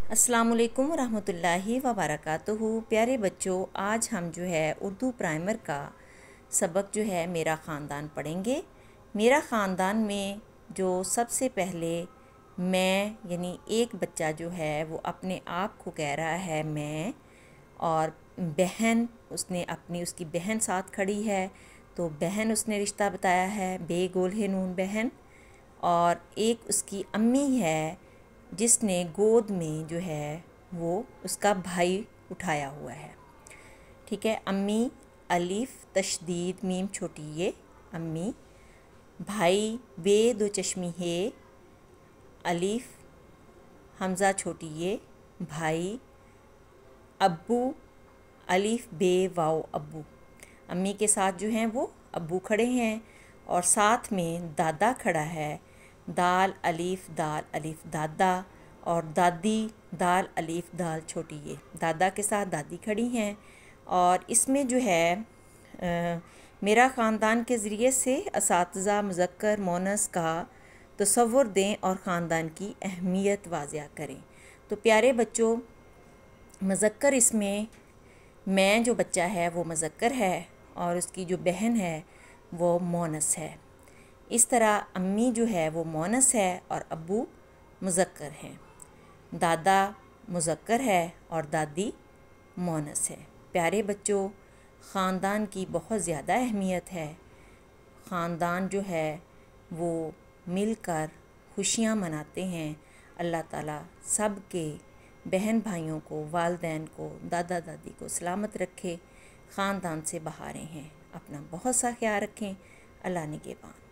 अस्सलाम वालेकुम रहमतुल्लाहि व बरकातुहू। प्यारे बच्चों, आज हम जो है उर्दू प्राइमर का सबक जो है मेरा ख़ानदान पढ़ेंगे। मेरा ख़ानदान में जो सबसे पहले मैं यानी एक बच्चा जो है वो अपने आप को कह रहा है मैं, और बहन उसने अपनी उसकी बहन साथ खड़ी है तो बहन उसने रिश्ता बताया है, बे गोल है नून बहन। और एक उसकी अम्मी है जिसने गोद में जो है वो उसका भाई उठाया हुआ है। ठीक है, अम्मी अलिफ तशदीद मीम छोटी ये अम्मी, भाई बे दो चश्मी है अलिफ हमज़ा छोटी ये भाई, अब्बू अलिफ बे वाओ अब्बू। अम्मी के साथ जो हैं वो अब्बू खड़े हैं और साथ में दादा खड़ा है, दाल अलिफ दादा, और दादी दाल अलिफ दाल छोटी ये दादा के साथ दादी खड़ी हैं। और इसमें जो है मेरा ख़ानदान के ज़रिए से असातिज़ा मुज़क्कर मोनस का तसव्वुर दें और ख़ानदान की अहमियत वाज़िया करें। तो प्यारे बच्चों, मुज़क्कर इसमें मैं जो बच्चा है वो मुज़क्कर है और उसकी जो बहन है वो मोनस है। इस तरह अम्मी जो है वो मोनस है और अब्बू मुज़क्कर हैं, दादा मुज़क्कर है और दादी मोनस है। प्यारे बच्चों, ख़ानदान की बहुत ज़्यादा अहमियत है। ख़ानदान जो है वो मिलकर खुशियाँ मनाते हैं। अल्लाह ताला सब के बहन भाइयों को, वालदैन को, दादा दादी को सलामत रखे, ख़ानदान से बहारें हैं। अपना बहुत सा ख्याल रखें। अल्लाह निगहबान।